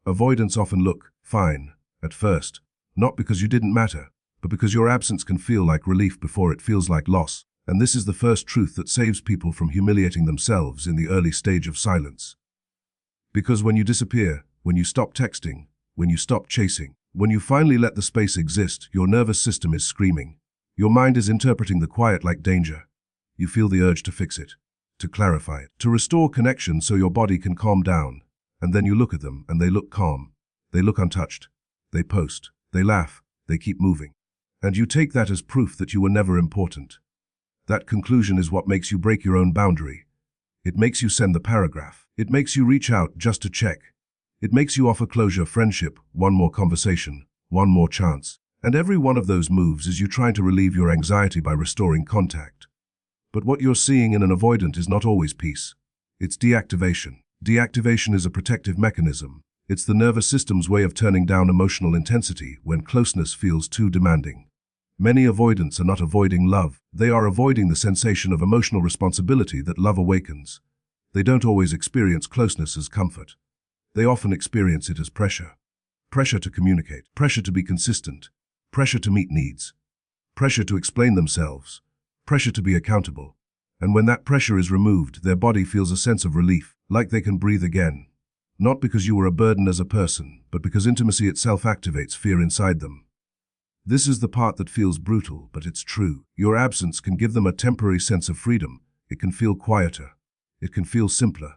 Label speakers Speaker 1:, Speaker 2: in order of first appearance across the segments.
Speaker 1: Avoidants often look fine at first, not because you didn't matter, but because your absence can feel like relief before it feels like loss. And this is the first truth that saves people from humiliating themselves in the early stage of silence. Because when you disappear, when you stop texting, when you stop chasing, when you finally let the space exist, your nervous system is screaming. Your mind is interpreting the quiet like danger. You feel the urge to fix it, to clarify it, to restore connection so your body can calm down. And then you look at them and they look calm. They look untouched. They post. They laugh. They keep moving. And you take that as proof that you were never important. That conclusion is what makes you break your own boundary. It makes you send the paragraph. It makes you reach out just to check. It makes you offer closure, friendship, one more conversation, one more chance. And every one of those moves is you trying to relieve your anxiety by restoring contact. But what you're seeing in an avoidant is not always peace. It's deactivation. Deactivation is a protective mechanism. It's the nervous system's way of turning down emotional intensity when closeness feels too demanding. Many avoidants are not avoiding love. They are avoiding the sensation of emotional responsibility that love awakens. They don't always experience closeness as comfort. They often experience it as pressure. Pressure to communicate, pressure to be consistent, pressure to meet needs, pressure to explain themselves, pressure to be accountable. And when that pressure is removed, their body feels a sense of relief, like they can breathe again. Not because you were a burden as a person, but because intimacy itself activates fear inside them. This is the part that feels brutal, but it's true. Your absence can give them a temporary sense of freedom. It can feel quieter. It can feel simpler.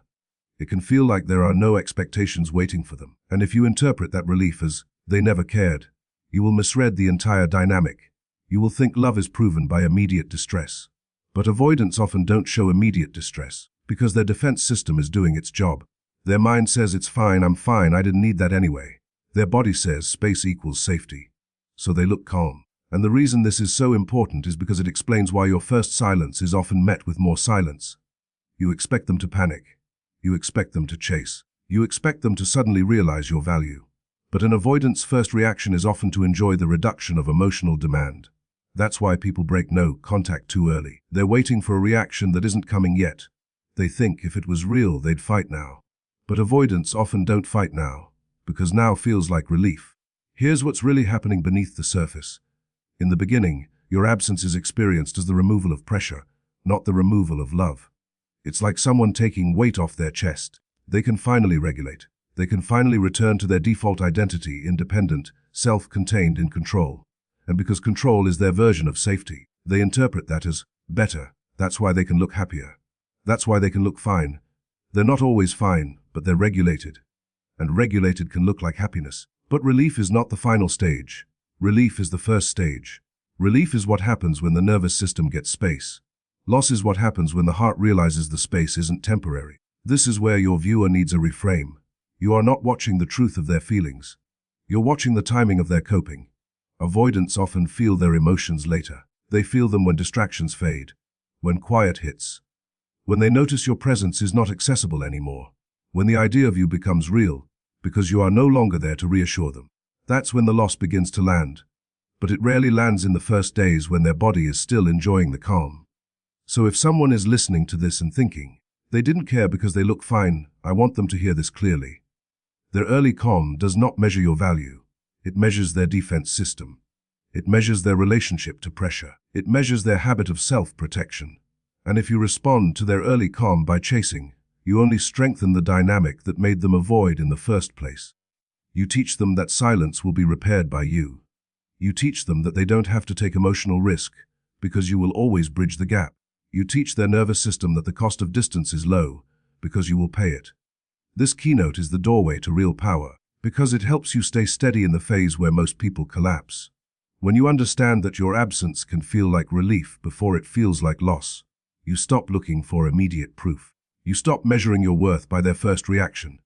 Speaker 1: It can feel like there are no expectations waiting for them. And if you interpret that relief as, they never cared, you will misread the entire dynamic. You will think love is proven by immediate distress. But avoidants often don't show immediate distress, because their defense system is doing its job. Their mind says it's fine, I'm fine, I didn't need that anyway. Their body says space equals safety. So they look calm. And the reason this is so important is because it explains why your first silence is often met with more silence. You expect them to panic. You expect them to chase. You expect them to suddenly realize your value. But an avoidant's first reaction is often to enjoy the reduction of emotional demand. That's why people break no contact too early. They're waiting for a reaction that isn't coming yet. They think if it was real, they'd fight now. But avoidants often don't fight now, because now feels like relief. Here's what's really happening beneath the surface. In the beginning, your absence is experienced as the removal of pressure, not the removal of love. It's like someone taking weight off their chest. They can finally regulate. They can finally return to their default identity, independent, self-contained, in control. And because control is their version of safety, they interpret that as better. That's why they can look happier. That's why they can look fine. They're not always fine, but they're regulated. And regulated can look like happiness. But relief is not the final stage. Relief is the first stage. Relief is what happens when the nervous system gets space. Loss is what happens when the heart realizes the space isn't temporary. This is where your viewer needs a reframe. You are not watching the truth of their feelings. You're watching the timing of their coping. Avoidants often feel their emotions later. They feel them when distractions fade, when quiet hits, when they notice your presence is not accessible anymore, when the idea of you becomes real, because you are no longer there to reassure them. That's when the loss begins to land. But it rarely lands in the first days when their body is still enjoying the calm. So if someone is listening to this and thinking, they didn't care because they look fine, I want them to hear this clearly. Their early calm does not measure your value. It measures their defense system. It measures their relationship to pressure. It measures their habit of self-protection. And if you respond to their early calm by chasing, you only strengthen the dynamic that made them avoid in the first place. You teach them that silence will be repaired by you. You teach them that they don't have to take emotional risk, because you will always bridge the gap. You teach their nervous system that the cost of distance is low, because you will pay it. This keynote is the doorway to real power, because it helps you stay steady in the phase where most people collapse. When you understand that your absence can feel like relief before it feels like loss, you stop looking for immediate proof. You stop measuring your worth by their first reaction.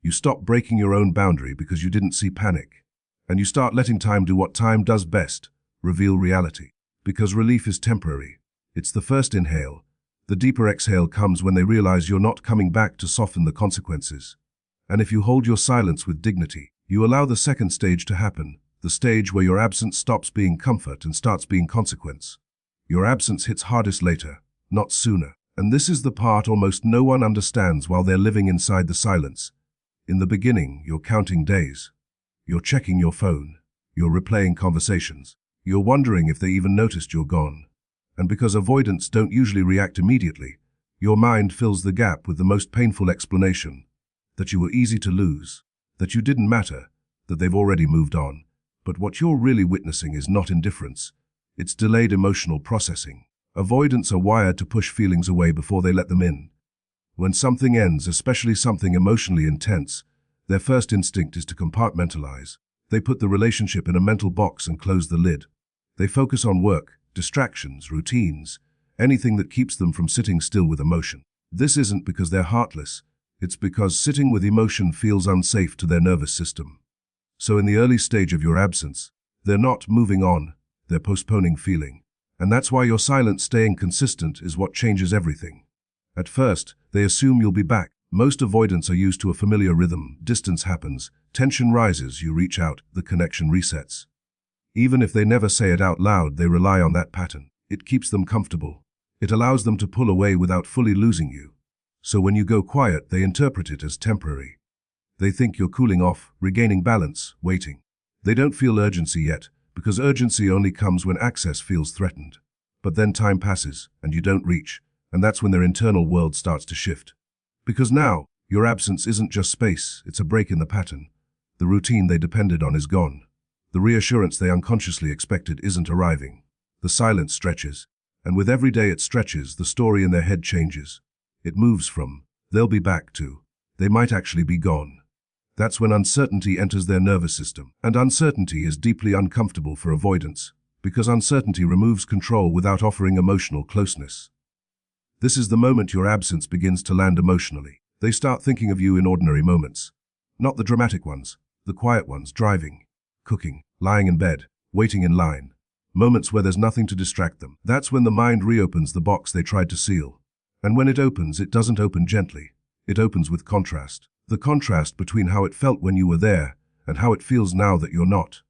Speaker 1: You stop breaking your own boundary because you didn't see panic. And you start letting time do what time does best, reveal reality. Because relief is temporary. It's the first inhale. The deeper exhale comes when they realize you're not coming back to soften the consequences. And if you hold your silence with dignity, you allow the second stage to happen, the stage where your absence stops being comfort and starts being consequence. Your absence hits hardest later, not sooner. And this is the part almost no one understands while they're living inside the silence. In the beginning, you're counting days. You're checking your phone. You're replaying conversations. You're wondering if they even noticed you're gone. And because avoidants don't usually react immediately, your mind fills the gap with the most painful explanation: that you were easy to lose, that you didn't matter, that they've already moved on. But what you're really witnessing is not indifference. It's delayed emotional processing. Avoidants are wired to push feelings away before they let them in. When something ends, especially something emotionally intense, their first instinct is to compartmentalize. They put the relationship in a mental box and close the lid. They focus on work, distractions, routines, anything that keeps them from sitting still with emotion. This isn't because they're heartless. It's because sitting with emotion feels unsafe to their nervous system. So in the early stage of your absence, they're not moving on, they're postponing feeling. And that's why your silent staying consistent is what changes everything. At first, they assume you'll be back. Most avoidants are used to a familiar rhythm. Distance happens, tension rises, you reach out, the connection resets. Even if they never say it out loud, they rely on that pattern. It keeps them comfortable. It allows them to pull away without fully losing you. So when you go quiet, they interpret it as temporary. They think you're cooling off, regaining balance, waiting. They don't feel urgency yet, because urgency only comes when access feels threatened. But then time passes, and you don't reach, and that's when their internal world starts to shift. Because now, your absence isn't just space, it's a break in the pattern. The routine they depended on is gone. The reassurance they unconsciously expected isn't arriving. The silence stretches, and with every day it stretches, the story in their head changes. It moves from, they'll be back, to, they might actually be gone. That's when uncertainty enters their nervous system. And uncertainty is deeply uncomfortable for avoidants, because uncertainty removes control without offering emotional closeness. This is the moment your absence begins to land emotionally. They start thinking of you in ordinary moments. Not the dramatic ones, the quiet ones: driving, cooking, lying in bed, waiting in line. Moments where there's nothing to distract them. That's when the mind reopens the box they tried to seal. And when it opens, it doesn't open gently. It opens with contrast. The contrast between how it felt when you were there and how it feels now that you're not.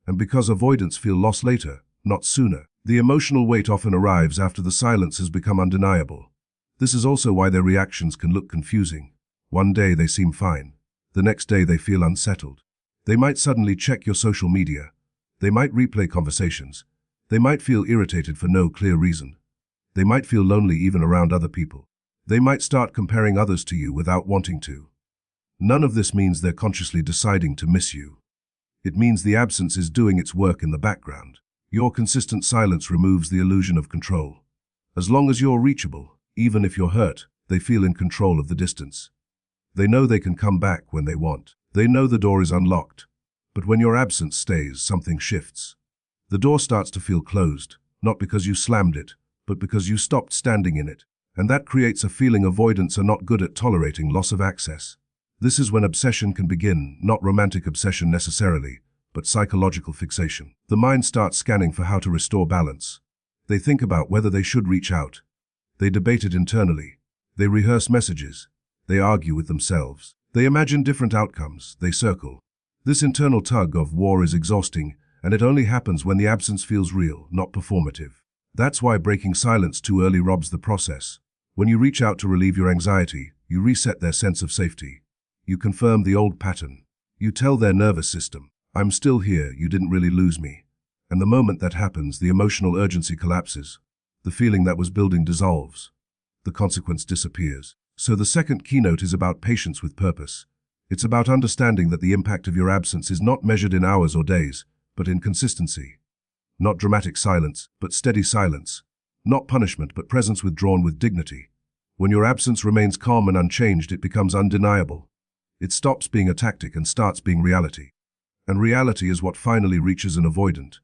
Speaker 1: And because avoidants feel lost later, not sooner, the emotional weight often arrives after the silence has become undeniable. This is also why their reactions can look confusing. One day they seem fine. The next day they feel unsettled. They might suddenly check your social media. They might replay conversations. They might feel irritated for no clear reason. They might feel lonely even around other people. They might start comparing others to you without wanting to. None of this means they're consciously deciding to miss you. It means the absence is doing its work in the background. Your consistent silence removes the illusion of control. As long as you're reachable, even if you're hurt, they feel in control of the distance. They know they can come back when they want. They know the door is unlocked. But when your absence stays, something shifts. The door starts to feel closed, not because you slammed it, but because you stopped standing in it. And that creates a feeling avoidants are not good at tolerating loss of access. This is when obsession can begin, not romantic obsession necessarily, but psychological fixation. The mind starts scanning for how to restore balance. They think about whether they should reach out. They debate it internally. They rehearse messages. They argue with themselves. They imagine different outcomes. They circle. This internal tug of war is exhausting, and it only happens when the absence feels real, not performative. That's why breaking silence too early robs the process. When you reach out to relieve your anxiety, you reset their sense of safety. You confirm the old pattern. You tell their nervous system, I'm still here, you didn't really lose me. And the moment that happens, the emotional urgency collapses. The feeling that was building dissolves. The consequence disappears. So the second keynote is about patience with purpose. It's about understanding that the impact of your absence is not measured in hours or days, but in consistency. Not dramatic silence, but steady silence. Not punishment, but presence withdrawn with dignity. When your absence remains calm and unchanged, it becomes undeniable. It stops being a tactic and starts being reality. And reality is what finally reaches an avoidant.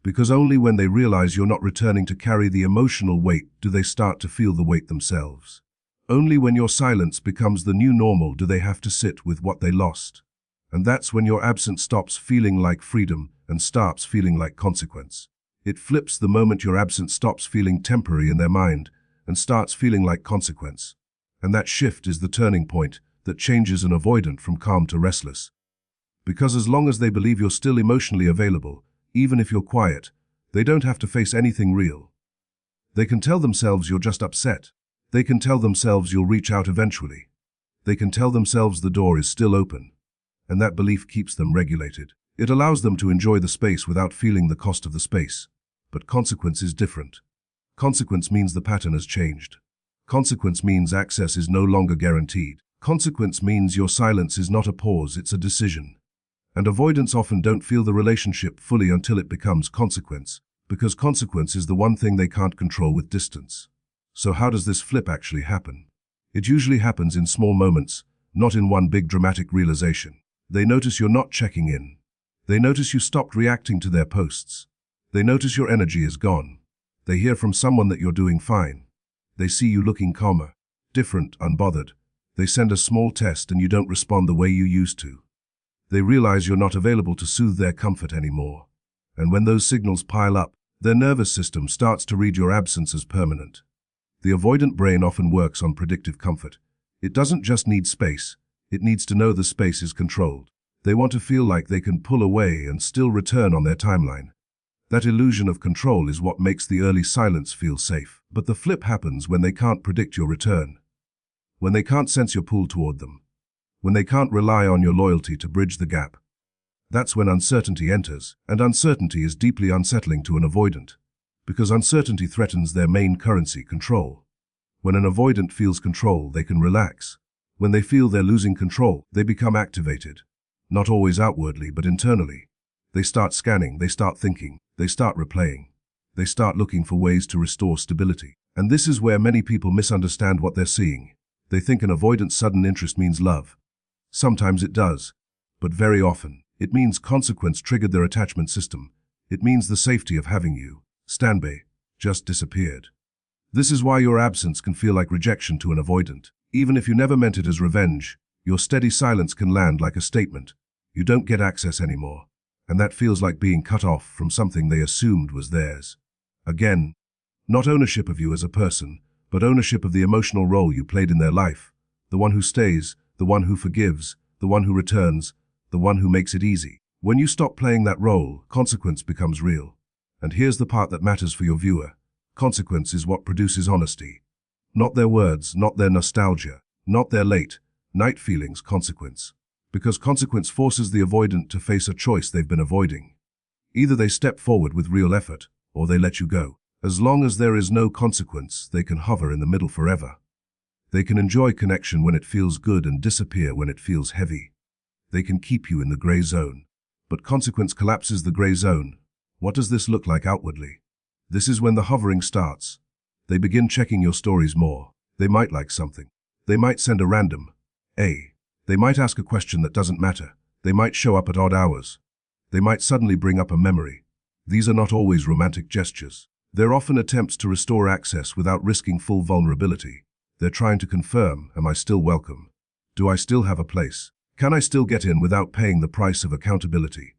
Speaker 1: Because only when they realize you're not returning to carry the emotional weight do they start to feel the weight themselves. Only when your silence becomes the new normal do they have to sit with what they lost. And that's when your absence stops feeling like freedom and starts feeling like consequence. It flips the moment your absence stops feeling temporary in their mind and starts feeling like consequence. And that shift is the turning point that changes an avoidant from calm to restless. Because as long as they believe you're still emotionally available, even if you're quiet, they don't have to face anything real. They can tell themselves you're just upset. They can tell themselves you'll reach out eventually. They can tell themselves the door is still open, and that belief keeps them regulated. It allows them to enjoy the space without feeling the cost of the space. But consequence is different. Consequence means the pattern has changed. Consequence means access is no longer guaranteed. Consequence means your silence is not a pause, it's a decision. And avoidants often don't feel the relationship fully until it becomes consequence, because consequence is the one thing they can't control with distance. So how does this flip actually happen? It usually happens in small moments, not in one big dramatic realization. They notice you're not checking in. They notice you stopped reacting to their posts. They notice your energy is gone. They hear from someone that you're doing fine. They see you looking calmer, different, unbothered. They send a small test and you don't respond the way you used to. They realize you're not available to soothe their comfort anymore. And when those signals pile up, their nervous system starts to read your absence as permanent. The avoidant brain often works on predictive comfort. It doesn't just need space, it needs to know the space is controlled. They want to feel like they can pull away and still return on their timeline. That illusion of control is what makes the early silence feel safe. But the flip happens when they can't predict your return. When they can't sense your pull toward them. When they can't rely on your loyalty to bridge the gap. That's when uncertainty enters, and uncertainty is deeply unsettling to an avoidant, because uncertainty threatens their main currency, control. When an avoidant feels control, they can relax. When they feel they're losing control, they become activated. Not always outwardly, but internally. They start scanning, they start thinking, they start replaying. They start looking for ways to restore stability. And this is where many people misunderstand what they're seeing. They think an avoidant's sudden interest means love. Sometimes it does, but very often, it means consequence triggered their attachment system. It means the safety of having you, standby, just disappeared. This is why your absence can feel like rejection to an avoidant. Even if you never meant it as revenge, your steady silence can land like a statement. You don't get access anymore. And that feels like being cut off from something they assumed was theirs. Again, not ownership of you as a person, but ownership of the emotional role you played in their life. The one who stays, the one who forgives, the one who returns, the one who makes it easy. When you stop playing that role, consequence becomes real. And here's the part that matters for your viewer. Consequence is what produces honesty. Not their words, not their nostalgia, not their late night feelings, consequence. Because consequence forces the avoidant to face a choice they've been avoiding. Either they step forward with real effort, or they let you go. As long as there is no consequence, they can hover in the middle forever. They can enjoy connection when it feels good and disappear when it feels heavy. They can keep you in the gray zone. But consequence collapses the gray zone. What does this look like outwardly? This is when the hovering starts. They begin checking your stories more. They might like something. They might send a random A. They might ask a question that doesn't matter. They might show up at odd hours. They might suddenly bring up a memory. These are not always romantic gestures. They're often attempts to restore access without risking full vulnerability. They're trying to confirm, am I still welcome? Do I still have a place? Can I still get in without paying the price of accountability?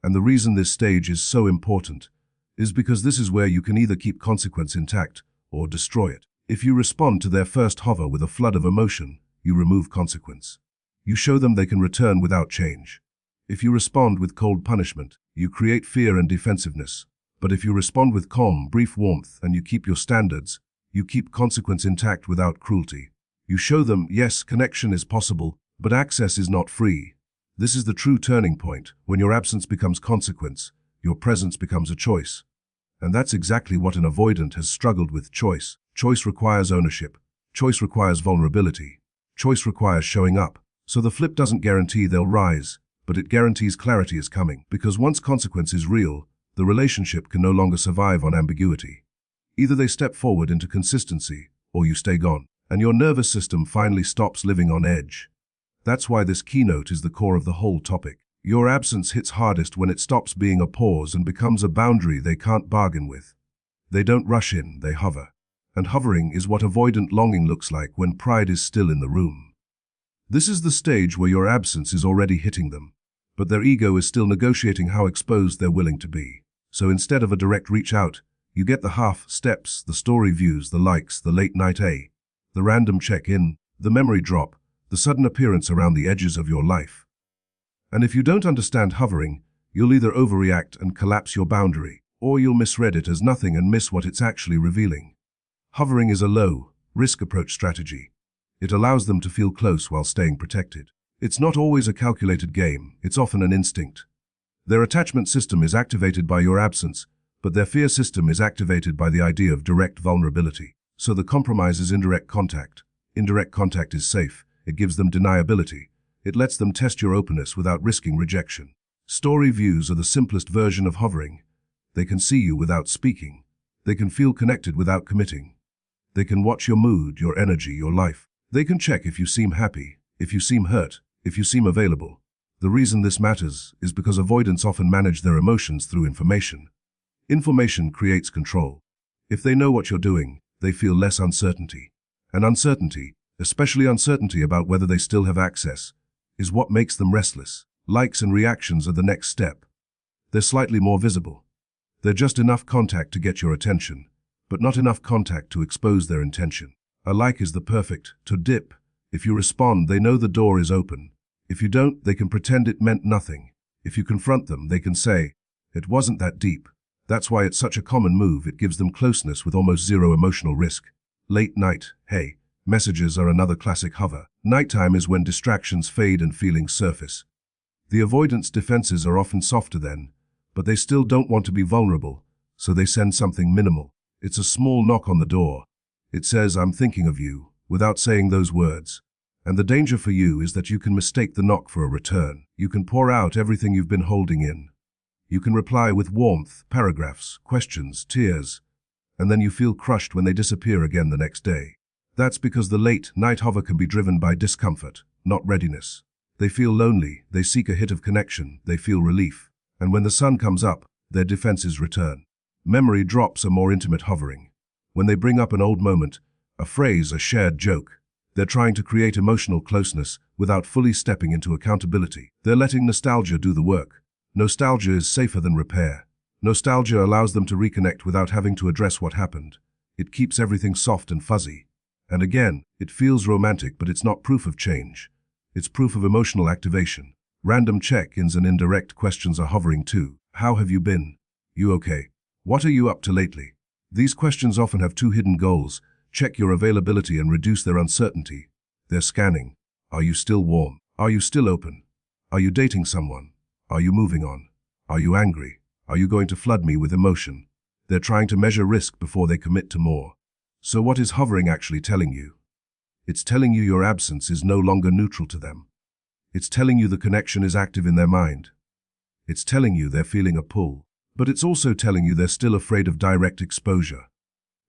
Speaker 1: And the reason this stage is so important is because this is where you can either keep consequence intact or destroy it. If you respond to their first hover with a flood of emotion, you remove consequence. You show them they can return without change. If you respond with cold punishment, you create fear and defensiveness. But if you respond with calm, brief warmth and you keep your standards, you keep consequence intact without cruelty. You show them, yes, connection is possible, but access is not free. This is the true turning point. When your absence becomes consequence, your presence becomes a choice. And that's exactly what an avoidant has struggled with: choice. Choice requires ownership. Choice requires vulnerability. Choice requires showing up. So the flip doesn't guarantee they'll rise, but it guarantees clarity is coming. Because once consequence is real, the relationship can no longer survive on ambiguity. Either they step forward into consistency, or you stay gone, and your nervous system finally stops living on edge. That's why this keynote is the core of the whole topic. Your absence hits hardest when it stops being a pause and becomes a boundary they can't bargain with. They don't rush in, they hover. And hovering is what avoidant longing looks like when pride is still in the room. This is the stage where your absence is already hitting them, but their ego is still negotiating how exposed they're willing to be. So instead of a direct reach out, you get the half steps, the story views, the likes, the late night the random check-in, the memory drop, the sudden appearance around the edges of your life. And if you don't understand hovering, you'll either overreact and collapse your boundary, or you'll misread it as nothing and miss what it's actually revealing. Hovering is a low-risk approach strategy. It allows them to feel close while staying protected. It's not always a calculated game, it's often an instinct. Their attachment system is activated by your absence, but their fear system is activated by the idea of direct vulnerability. So the compromise is indirect contact. Indirect contact is safe. It gives them deniability. It lets them test your openness without risking rejection. Story views are the simplest version of hovering. They can see you without speaking. They can feel connected without committing. They can watch your mood, your energy, your life. They can check if you seem happy, if you seem hurt, if you seem available. The reason this matters is because avoidants often manage their emotions through information. Information creates control. If they know what you're doing, they feel less uncertainty. And uncertainty, especially uncertainty about whether they still have access, is what makes them restless. Likes and reactions are the next step. They're slightly more visible. They're just enough contact to get your attention, but not enough contact to expose their intention. A like is the perfect to dip. If you respond, they know the door is open. If you don't, they can pretend it meant nothing. If you confront them, they can say, "It wasn't that deep." That's why it's such a common move. It gives them closeness with almost zero emotional risk. Late night, hey, messages are another classic hover. Nighttime is when distractions fade and feelings surface. The avoidance defenses are often softer then, but they still don't want to be vulnerable, so they send something minimal. It's a small knock on the door. It says, "I'm thinking of you," without saying those words. And the danger for you is that you can mistake the knock for a return. You can pour out everything you've been holding in. You can reply with warmth, paragraphs, questions, tears, and then you feel crushed when they disappear again the next day. That's because the late night hover can be driven by discomfort, not readiness. They feel lonely, they seek a hit of connection, they feel relief. And when the sun comes up, their defenses return. Memory drops a more intimate hovering. When they bring up an old moment, a phrase, a shared joke, they're trying to create emotional closeness without fully stepping into accountability. They're letting nostalgia do the work. Nostalgia is safer than repair. Nostalgia allows them to reconnect without having to address what happened. It keeps everything soft and fuzzy. And again, it feels romantic, but it's not proof of change. It's proof of emotional activation. Random check-ins and indirect questions are hovering too. How have you been? You okay? What are you up to lately? These questions often have two hidden goals: check your availability and reduce their uncertainty. They're scanning. Are you still warm? Are you still open? Are you dating someone? Are you moving on? Are you angry? Are you going to flood me with emotion? They're trying to measure risk before they commit to more. So what is hovering actually telling you? It's telling you your absence is no longer neutral to them. It's telling you the connection is active in their mind. It's telling you they're feeling a pull. But it's also telling you they're still afraid of direct exposure.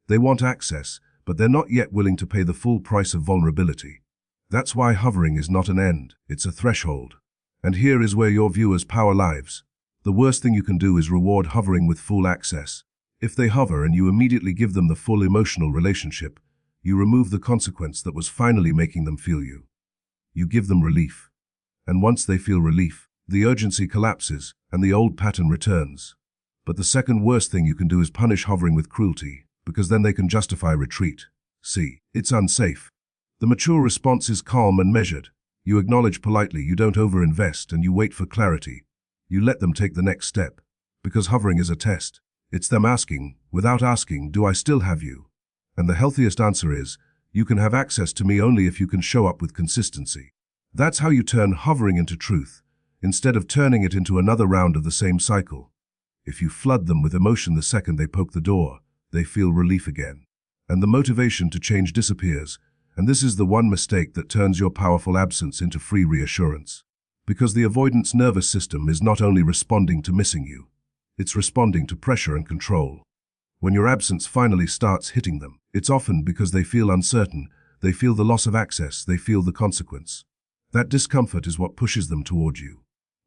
Speaker 1: They want access, but they're not yet willing to pay the full price of vulnerability. That's why hovering is not an end, it's a threshold. And here is where your viewers' power lives. The worst thing you can do is reward hovering with full access. If they hover and you immediately give them the full emotional relationship, you remove the consequence that was finally making them feel you. You give them relief. And once they feel relief, the urgency collapses and the old pattern returns. But the second worst thing you can do is punish hovering with cruelty, because then they can justify retreat. See, it's unsafe. The mature response is calm and measured. You acknowledge politely, you don't overinvest, and you wait for clarity. You let them take the next step. Because hovering is a test. It's them asking, without asking, "Do I still have you?" And the healthiest answer is, "You can have access to me only if you can show up with consistency." That's how you turn hovering into truth, instead of turning it into another round of the same cycle. If you flood them with emotion the second they poke the door, they feel relief again. And the motivation to change disappears. And this is the one mistake that turns your powerful absence into free reassurance. Because the avoidance nervous system is not only responding to missing you, it's responding to pressure and control. When your absence finally starts hitting them, it's often because they feel uncertain, they feel the loss of access, they feel the consequence. That discomfort is what pushes them toward you.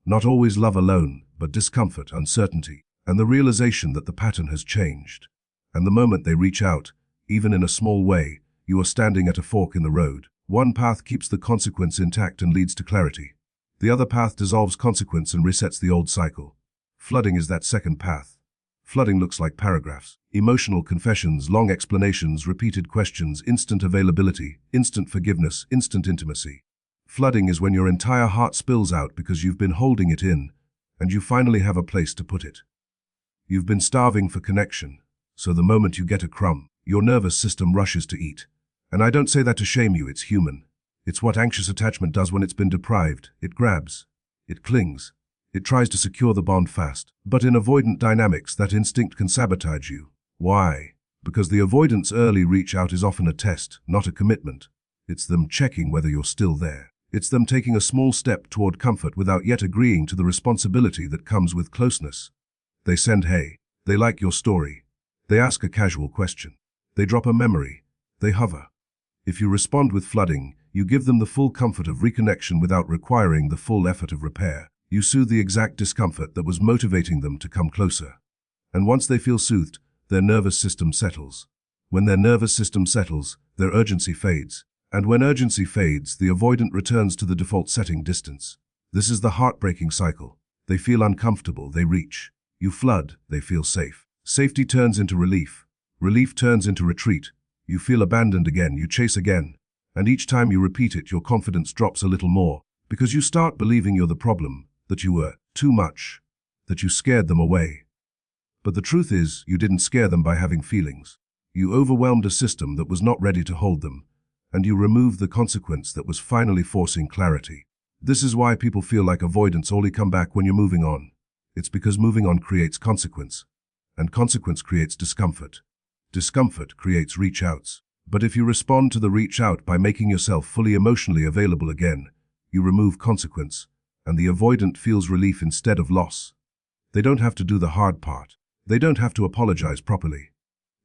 Speaker 1: Not always love alone, but discomfort, uncertainty, and the realization that the pattern has changed. And the moment they reach out, even in a small way, you are standing at a fork in the road. One path keeps the consequence intact and leads to clarity. The other path dissolves consequence and resets the old cycle. Flooding is that second path. Flooding looks like paragraphs, emotional confessions, long explanations, repeated questions, instant availability, instant forgiveness, instant intimacy. Flooding is when your entire heart spills out because you've been holding it in, and you finally have a place to put it. You've been starving for connection, so the moment you get a crumb, your nervous system rushes to eat. And I don't say that to shame you, it's human. It's what anxious attachment does when it's been deprived. It grabs. It clings. It tries to secure the bond fast. But in avoidant dynamics, that instinct can sabotage you. Why? Because the avoidant's early reach out is often a test, not a commitment. It's them checking whether you're still there. It's them taking a small step toward comfort without yet agreeing to the responsibility that comes with closeness. They send hey. They like your story. They ask a casual question. They drop a memory. They hover. If you respond with flooding, you give them the full comfort of reconnection without requiring the full effort of repair. You soothe the exact discomfort that was motivating them to come closer. And once they feel soothed, their nervous system settles. When their nervous system settles, their urgency fades. And when urgency fades, the avoidant returns to the default setting, distance. This is the heartbreaking cycle. They feel uncomfortable, they reach. You flood, they feel safe. Safety turns into relief. Relief turns into retreat. You feel abandoned again, you chase again. And each time you repeat it, your confidence drops a little more. Because you start believing you're the problem, that you were too much, that you scared them away. But the truth is, you didn't scare them by having feelings. You overwhelmed a system that was not ready to hold them. And you removed the consequence that was finally forcing clarity. This is why people feel like avoidants only come back when you're moving on. It's because moving on creates consequence. And consequence creates discomfort. Discomfort creates reach-outs. But if you respond to the reach-out by making yourself fully emotionally available again, you remove consequence, and the avoidant feels relief instead of loss. They don't have to do the hard part. They don't have to apologize properly.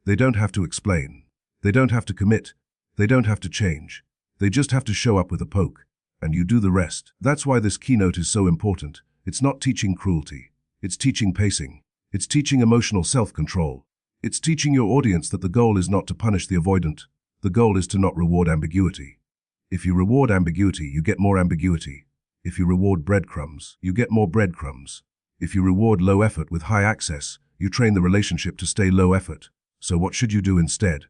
Speaker 1: They don't have to explain. They don't have to commit. They don't have to change. They just have to show up with a poke, and you do the rest. That's why this keynote is so important. It's not teaching cruelty. It's teaching pacing. It's teaching emotional self-control. It's teaching your audience that the goal is not to punish the avoidant. The goal is to not reward ambiguity. If you reward ambiguity, you get more ambiguity. If you reward breadcrumbs, you get more breadcrumbs. If you reward low effort with high access, you train the relationship to stay low effort. So what should you do instead?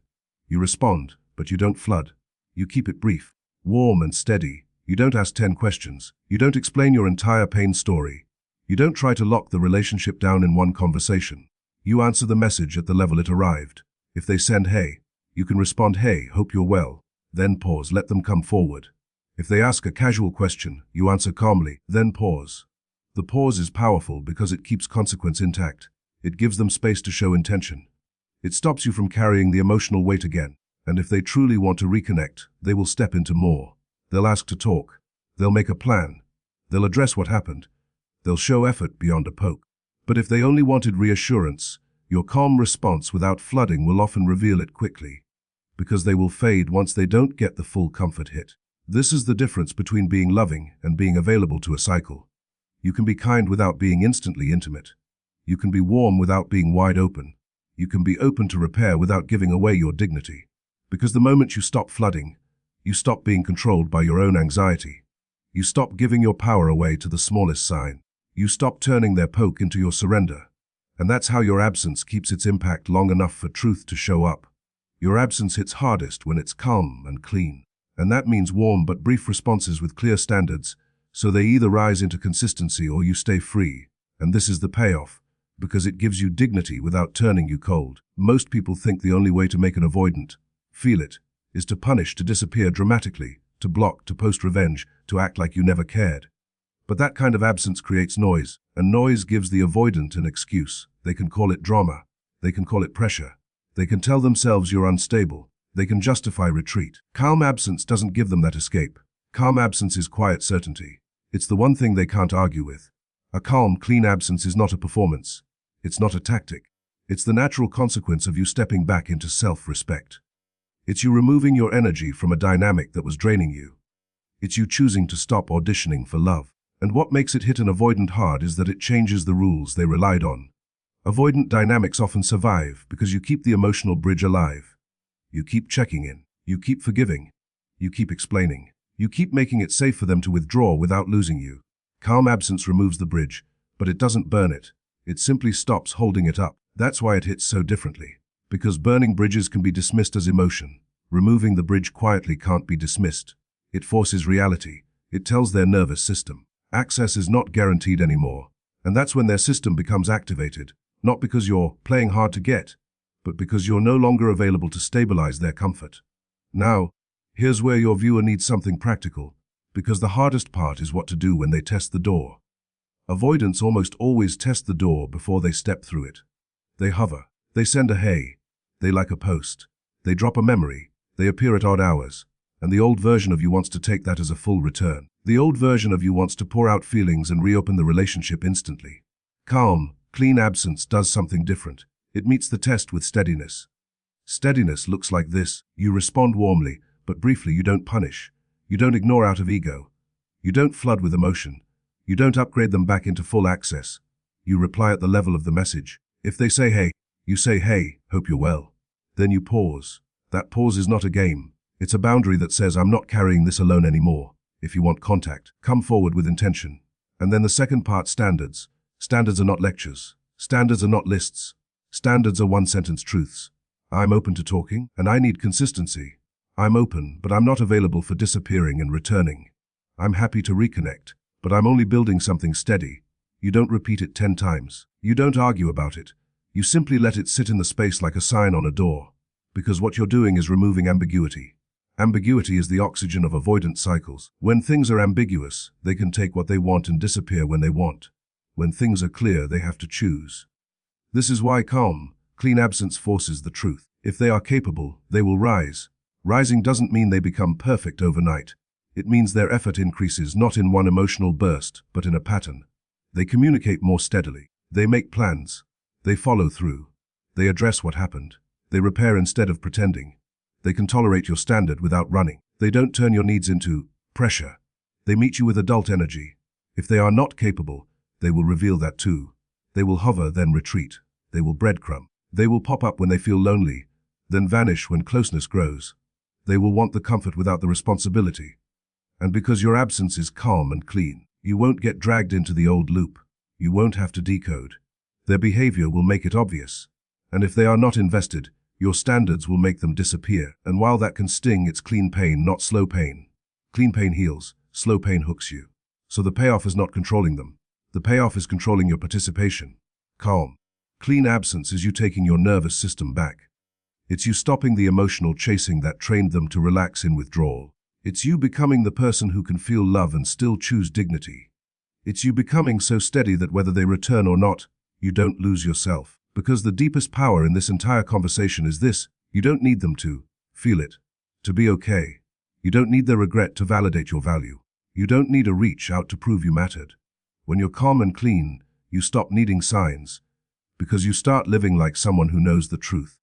Speaker 1: You respond, but you don't flood. You keep it brief, warm and steady. You don't ask 10 questions. You don't explain your entire pain story. You don't try to lock the relationship down in one conversation. You answer the message at the level it arrived. If they send hey, you can respond hey, hope you're well. Then pause, let them come forward. If they ask a casual question, you answer calmly, then pause. The pause is powerful because it keeps consequence intact. It gives them space to show intention. It stops you from carrying the emotional weight again. And if they truly want to reconnect, they will step into more. They'll ask to talk. They'll make a plan. They'll address what happened. They'll show effort beyond a poke. But if they only wanted reassurance, your calm response without flooding will often reveal it quickly. Because they will fade once they don't get the full comfort hit. This is the difference between being loving and being available to a cycle. You can be kind without being instantly intimate. You can be warm without being wide open. You can be open to repair without giving away your dignity. Because the moment you stop flooding, you stop being controlled by your own anxiety. You stop giving your power away to the smallest sign. You stop turning their poke into your surrender. And that's how your absence keeps its impact long enough for truth to show up. Your absence hits hardest when it's calm and clean. And that means warm but brief responses with clear standards, so they either rise into consistency or you stay free. And this is the payoff, because it gives you dignity without turning you cold. Most people think the only way to make an avoidant feel it is to punish, to disappear dramatically, to block, to post revenge, to act like you never cared. But that kind of absence creates noise, and noise gives the avoidant an excuse. They can call it drama. They can call it pressure. They can tell themselves you're unstable. They can justify retreat. Calm absence doesn't give them that escape. Calm absence is quiet certainty. It's the one thing they can't argue with. A calm, clean absence is not a performance. It's not a tactic. It's the natural consequence of you stepping back into self-respect. It's you removing your energy from a dynamic that was draining you. It's you choosing to stop auditioning for love. And what makes it hit an avoidant hard is that it changes the rules they relied on. Avoidant dynamics often survive because you keep the emotional bridge alive. You keep checking in. You keep forgiving. You keep explaining. You keep making it safe for them to withdraw without losing you. Calm absence removes the bridge, but it doesn't burn it. It simply stops holding it up. That's why it hits so differently. Because burning bridges can be dismissed as emotion. Removing the bridge quietly can't be dismissed. It forces reality. It tells their nervous system. Access is not guaranteed anymore. And that's when their system becomes activated. Not because you're playing hard to get, but because you're no longer available to stabilize their comfort. Now, here's where your viewer needs something practical, because the hardest part is what to do when they test the door. Avoidants almost always test the door before they step through it. They hover, they send a hey, they like a post, they drop a memory, they appear at odd hours, and the old version of you wants to take that as a full return. The old version of you wants to pour out feelings and reopen the relationship instantly. Calm, clean absence does something different. It meets the test with steadiness. Steadiness looks like this. You respond warmly, but briefly. You don't punish. You don't ignore out of ego. You don't flood with emotion. You don't upgrade them back into full access. You reply at the level of the message. If they say hey, you say hey, hope you're well. Then you pause. That pause is not a game. It's a boundary that says I'm not carrying this alone anymore. If you want contact, come forward with intention. And then the second part, standards. Standards are not lectures. Standards are not lists. Standards are one-sentence truths. I'm open to talking, and I need consistency. I'm open, but I'm not available for disappearing and returning. I'm happy to reconnect, but I'm only building something steady. You don't repeat it 10 times. You don't argue about it. You simply let it sit in the space like a sign on a door. Because what you're doing is removing ambiguity. Ambiguity is the oxygen of avoidant cycles. When things are ambiguous, they can take what they want and disappear when they want. When things are clear, they have to choose. This is why calm, clean absence forces the truth. If they are capable, they will rise. Rising doesn't mean they become perfect overnight. It means their effort increases not in one emotional burst, but in a pattern. They communicate more steadily. They make plans. They follow through. They address what happened. They repair instead of pretending. They can tolerate your standard without running. They don't turn your needs into pressure. They meet you with adult energy. If they are not capable, they will reveal that too. They will hover, then retreat. They will breadcrumb. They will pop up when they feel lonely, then vanish when closeness grows. They will want the comfort without the responsibility. And because your absence is calm and clean, you won't get dragged into the old loop. You won't have to decode. Their behavior will make it obvious. And if they are not invested, your standards will make them disappear. And while that can sting, it's clean pain, not slow pain. Clean pain heals, slow pain hooks you. So the payoff is not controlling them. The payoff is controlling your participation. Calm, clean absence is you taking your nervous system back. It's you stopping the emotional chasing that trained them to relax in withdrawal. It's you becoming the person who can feel love and still choose dignity. It's you becoming so steady that whether they return or not, you don't lose yourself. Because the deepest power in this entire conversation is this: you don't need them to feel it, to be okay. You don't need their regret to validate your value. You don't need a reach out to prove you mattered. When you're calm and clean, you stop needing signs, because you start living like someone who knows the truth.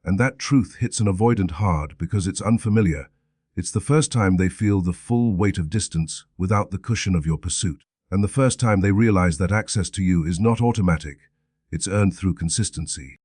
Speaker 1: And that truth hits an avoidant hard because it's unfamiliar. It's the first time they feel the full weight of distance without the cushion of your pursuit. And the first time they realize that access to you is not automatic. It's earned through consistency.